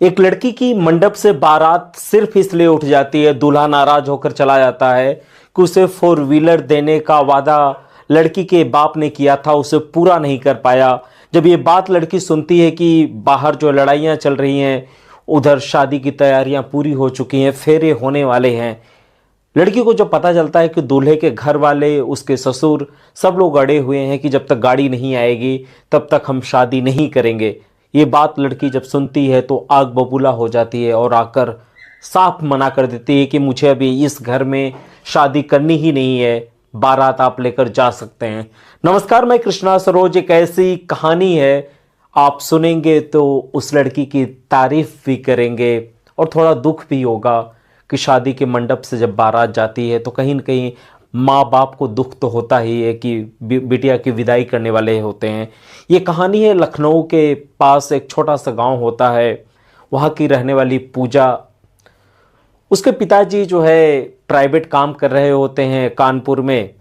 एक लड़की की मंडप से बारात सिर्फ इसलिए उठ जाती है, दूल्हा नाराज होकर चला जाता है कि उसे 4 व्हीलर देने का वादा लड़की के बाप ने किया था, उसे पूरा नहीं कर पाया। जब ये बात लड़की सुनती है कि बाहर जो लड़ाइयाँ चल रही हैं, उधर शादी की तैयारियां पूरी हो चुकी हैं, फेरे होने वाले हैं, लड़की को जब पता चलता है कि दूल्हे के घर वाले, उसके ससुर, सब लोग अड़े हुए हैं कि जब तक गाड़ी नहीं आएगी तब तक हम शादी नहीं करेंगे। ये बात लड़की जब सुनती है तो आग बबूला हो जाती है और आकर साफ मना कर देती है कि मुझे अभी इस घर में शादी करनी ही नहीं है, बारात आप लेकर जा सकते हैं। नमस्कार, मैं कृष्णा सरोज। एक ऐसी कहानी है, आप सुनेंगे तो उस लड़की की तारीफ भी करेंगे और थोड़ा दुख भी होगा कि शादी के मंडप से जब बारात जाती है तो कहीं न कहीं माँ बाप को दुख तो होता ही है कि बिटिया की विदाई करने वाले होते हैं। ये कहानी है लखनऊ के पास एक छोटा सा गांव होता है, वहाँ की रहने वाली पूजा। उसके पिताजी जो है प्राइवेट काम कर रहे होते हैं कानपुर में।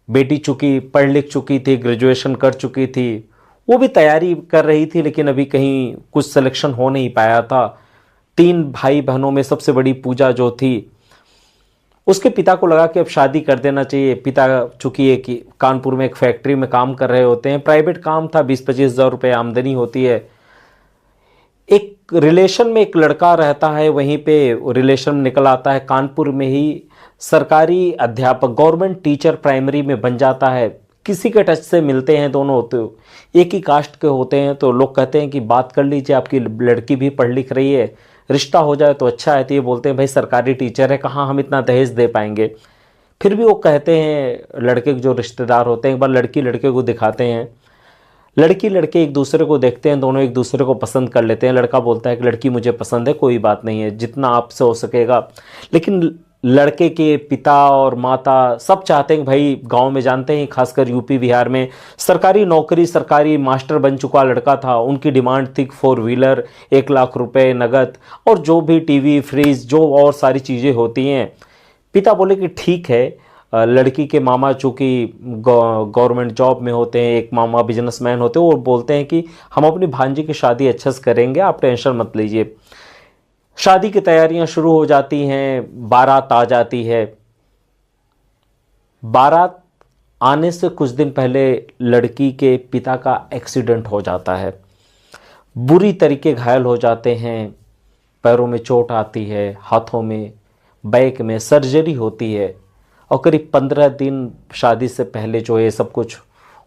बेटी चूंकि पढ़ लिख चुकी थी, ग्रेजुएशन कर चुकी थी, वो भी तैयारी कर रही थी, लेकिन अभी कहीं कुछ सिलेक्शन हो नहीं पाया था। 3 भाई बहनों में सबसे बड़ी पूजा जो थी, उसके पिता को लगा कि अब शादी कर देना चाहिए। पिता चूंकि एक कानपुर में एक फैक्ट्री में काम कर रहे होते हैं, प्राइवेट काम था, 20-25 हज़ार रुपये आमदनी होती है। एक रिलेशन में एक लड़का रहता है, वहीं पे रिलेशन निकल आता है, कानपुर में ही सरकारी अध्यापक, गवर्नमेंट टीचर प्राइमरी में बन जाता है। किसी के टच से मिलते हैं दोनों, तो एक ही कास्ट के होते हैं, तो लोग कहते हैं कि बात कर लीजिए, आपकी लड़की भी पढ़ लिख रही है, रिश्ता हो जाए तो अच्छा है। तो ये बोलते हैं भाई सरकारी टीचर है, कहाँ हम इतना दहेज दे पाएंगे। फिर भी वो कहते हैं, लड़के के जो रिश्तेदार होते हैं, एक बार लड़की लड़के को दिखाते हैं। लड़की लड़के एक दूसरे को देखते हैं, दोनों एक दूसरे को पसंद कर लेते हैं। लड़का बोलता है कि लड़की मुझे पसंद है, कोई बात नहीं है, जितना आपसे हो सकेगा। लेकिन लड़के के पिता और माता सब चाहते हैं कि भाई, गांव में जानते हैं, खासकर यूपी बिहार में सरकारी नौकरी, सरकारी मास्टर बन चुका लड़का था। उनकी डिमांड थी 4 व्हीलर, 1 लाख रुपए नगद और जो भी टीवी, फ्रिज, जो और सारी चीज़ें होती हैं। पिता बोले कि ठीक है। लड़की के मामा चूँकि गवर्नमेंट जॉब में होते हैं, एक मामा बिजनेसमैन होते हैं, वो बोलते हैं कि हम अपनी भांजी की शादी अच्छे से करेंगे, आप टेंशन मत लीजिए। शादी की तैयारियां शुरू हो जाती हैं, बारात आ जाती है। बारात आने से कुछ दिन पहले लड़की के पिता का एक्सीडेंट हो जाता है, बुरी तरीके घायल हो जाते हैं, पैरों में चोट आती है, हाथों में, बैक में सर्जरी होती है और करीब 15 दिन शादी से पहले जो ये सब कुछ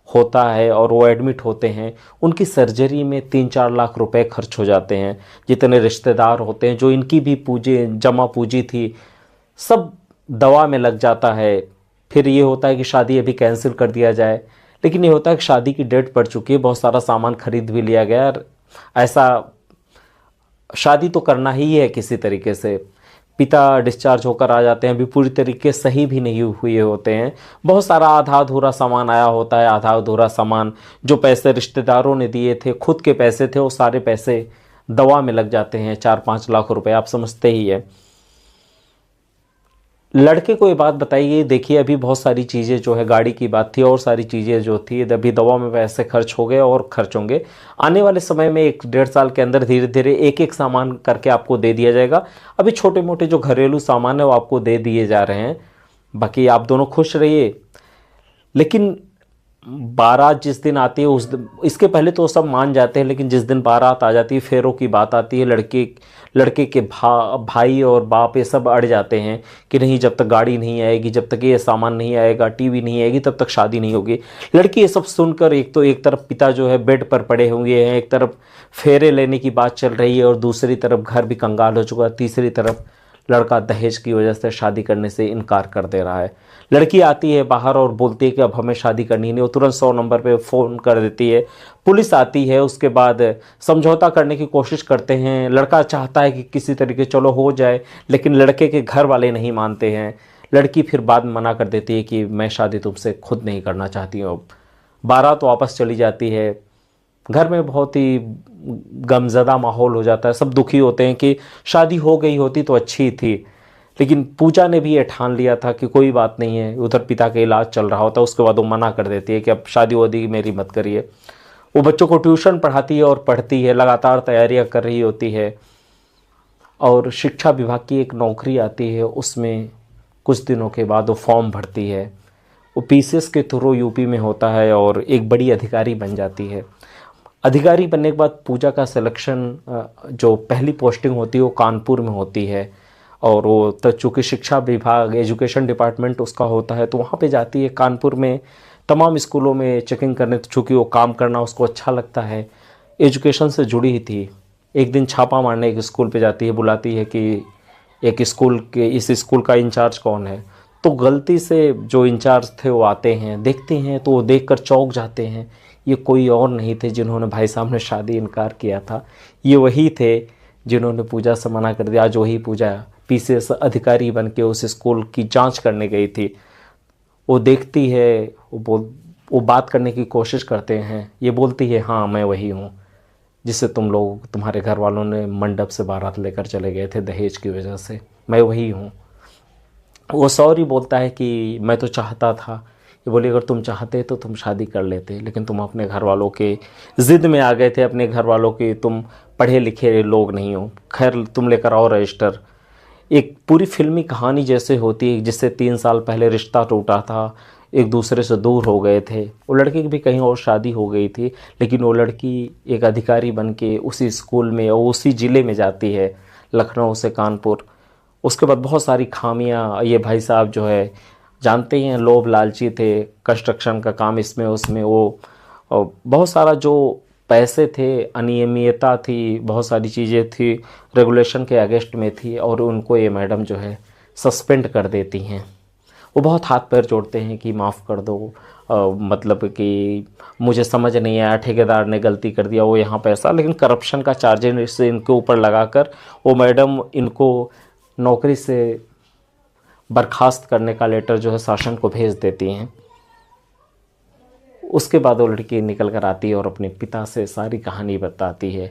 होता है और वो एडमिट होते हैं। उनकी सर्जरी में 3-4 लाख रुपए खर्च हो जाते हैं। जितने रिश्तेदार होते हैं, जो इनकी भी जमा पूंजी थी, सब दवा में लग जाता है। फिर ये होता है कि शादी अभी कैंसिल कर दिया जाए, लेकिन ये होता है कि शादी की डेट पड़ चुकी है, बहुत सारा सामान खरीद भी लिया गया। ऐसा शादी तो करना ही है किसी तरीके से। पिता डिस्चार्ज होकर आ जाते हैं, अभी पूरी तरीके सही भी नहीं हुए होते हैं, बहुत सारा आधा अधूरा सामान आया होता है। आधा अधूरा सामान, जो पैसे रिश्तेदारों ने दिए थे, खुद के पैसे थे, वो सारे पैसे दवा में लग जाते हैं, 4-5 लाख रुपए, आप समझते ही है। लड़के को ये बात बताइए, देखिए अभी बहुत सारी चीज़ें जो है, गाड़ी की बात थी और सारी चीज़ें जो थी, अभी दवा में पैसे खर्च हो गए और खर्च होंगे। आने वाले समय में 1-1.5 साल के अंदर धीरे धीरे एक एक सामान करके आपको दे दिया जाएगा। अभी छोटे मोटे जो घरेलू सामान है वो आपको दे दिए जा रहे हैं, बाकी आप दोनों खुश रहिए। लेकिन बारात जिस दिन आती है, उस दिन, इसके पहले तो सब मान जाते हैं, लेकिन जिस दिन बारात आ जाती है, फेरों की बात आती है, लड़के के भाई और बाप ये सब अड़ जाते हैं कि नहीं, जब तक गाड़ी नहीं आएगी, जब तक ये सामान नहीं आएगा, टीवी नहीं आएगी, तब तक शादी नहीं होगी। लड़की ये सब सुनकर, एक तरफ पिता जो है बेड पर पड़े हुए हैं, एक तरफ फेरे लेने की बात चल रही है और दूसरी तरफ घर भी कंगाल हो चुका है, तीसरी तरफ लड़का दहेज की वजह से शादी करने से इनकार कर दे रहा है। लड़की आती है बाहर और बोलती है कि अब हमें शादी करनी नहीं। वो तुरंत 100 नंबर पे फ़ोन कर देती है, पुलिस आती है। उसके बाद समझौता करने की कोशिश करते हैं, लड़का चाहता है कि किसी तरीके चलो हो जाए, लेकिन लड़के के घर वाले नहीं मानते हैं। लड़की फिर बाद में मना कर देती है कि मैं शादी तुमसे खुद नहीं करना चाहती हूँ। अब बारात वापस चली जाती है। घर में बहुत ही गमज़दा माहौल हो जाता है, सब दुखी होते हैं कि शादी हो गई होती तो अच्छी थी। लेकिन पूजा ने भी ये ठान लिया था कि कोई बात नहीं है, उधर पिता का इलाज चल रहा होता है। उसके बाद वो मना कर देती है कि अब शादी वादी मेरी मत करिए। वो बच्चों को ट्यूशन पढ़ाती है और पढ़ती है, लगातार तैयारियां कर रही होती है। और शिक्षा विभाग की एक नौकरी आती है, उसमें कुछ दिनों के बाद वो फॉर्म भरती है। वो पीसीएस के थ्रू यूपी में होता है और एक बड़ी अधिकारी बन जाती है। अधिकारी बनने के बाद पूजा का सिलेक्शन, जो पहली पोस्टिंग होती है वो कानपुर में होती है, और वो तो चूँकि शिक्षा विभाग एजुकेशन डिपार्टमेंट उसका होता है, तो वहाँ पे जाती है कानपुर में तमाम स्कूलों में चेकिंग करने। चूँकि वो काम करना उसको अच्छा लगता है, एजुकेशन से जुड़ी ही थी। एक दिन छापा मारने एक स्कूल पे जाती है, बुलाती है कि एक स्कूल के इस स्कूल का इंचार्ज कौन है। तो गलती से जो इंचार्ज थे वो आते हैं, देखते हैं, तो वो देखकर चौंक जाते हैं। ये कोई और नहीं थे जिन्होंने भाई साहब ने शादी इनकार किया था, ये वही थे जिन्होंने पूजा से मना कर दिया। आज वही पूजा पीसीएस अधिकारी बन के उस स्कूल की जांच करने गई थी। वो देखती है, वो बात करने की कोशिश करते हैं। ये बोलती है, हाँ मैं वही हूँ जिससे तुम्हारे घर वालों ने मंडप से बारात लेकर चले गए थे दहेज की वजह से, मैं वही हूँ। वो सॉरी बोलता है कि मैं तो चाहता था। ये बोली, अगर तुम चाहते तो तुम शादी कर लेते, लेकिन तुम अपने घर वालों के ज़िद में आ गए थे, अपने घर वालों के, तुम पढ़े लिखे लोग नहीं हो। खैर तुम लेकर आओ रजिस्टर। एक पूरी फिल्मी कहानी जैसे होती है, जिससे 3 साल पहले रिश्ता टूटा था, एक दूसरे से दूर हो गए थे। वो लड़के की भी कहीं और शादी हो गई थी, लेकिन वो लड़की एक अधिकारी बन के उसी स्कूल में और उसी ज़िले में जाती है, लखनऊ से कानपुर। उसके बाद बहुत सारी खामियां, ये भाई साहब जो है जानते हैं लोभ लालची थे, कंस्ट्रक्शन का काम इसमें उसमें, वो और बहुत सारा जो पैसे थे, अनियमितता थी, बहुत सारी चीज़ें थी, रेगुलेशन के अगेंस्ट में थी, और उनको ये मैडम जो है सस्पेंड कर देती हैं। वो बहुत हाथ पैर जोड़ते हैं कि माफ़ कर दो, मतलब कि मुझे समझ नहीं आया, ठेकेदार ने गलती कर दिया, वो यहाँ पैसा, लेकिन करप्शन का चार्जेस इनके ऊपर लगाकर वो मैडम इनको नौकरी से बर्खास्त करने का लेटर जो है शासन को भेज देती हैं। उसके बाद वो लड़की निकल कर आती है और अपने पिता से सारी कहानी बताती है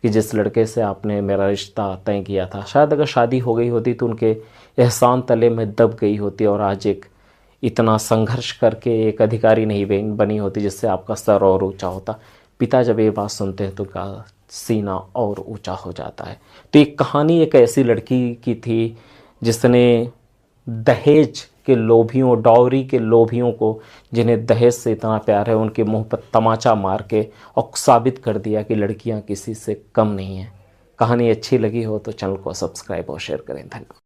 कि जिस लड़के से आपने मेरा रिश्ता तय किया था, शायद अगर शादी हो गई होती तो उनके एहसान तले में दब गई होती, और आज एक इतना संघर्ष करके एक अधिकारी नहीं बनी होती जिससे आपका सर और ऊंचा होता। पिता जब ये बात सुनते हैं तो उनका सीना और ऊंचा हो जाता है। तो एक कहानी एक ऐसी लड़की की थी जिसने दहेज के लोभियों, डाउरी के लोभियों को, जिन्हें दहेज से इतना प्यार है, उनके मुंह पर तमाचा मार के और साबित कर दिया कि लड़कियां किसी से कम नहीं हैं। कहानी अच्छी लगी हो तो चैनल को सब्सक्राइब और शेयर करें। धन्यवाद।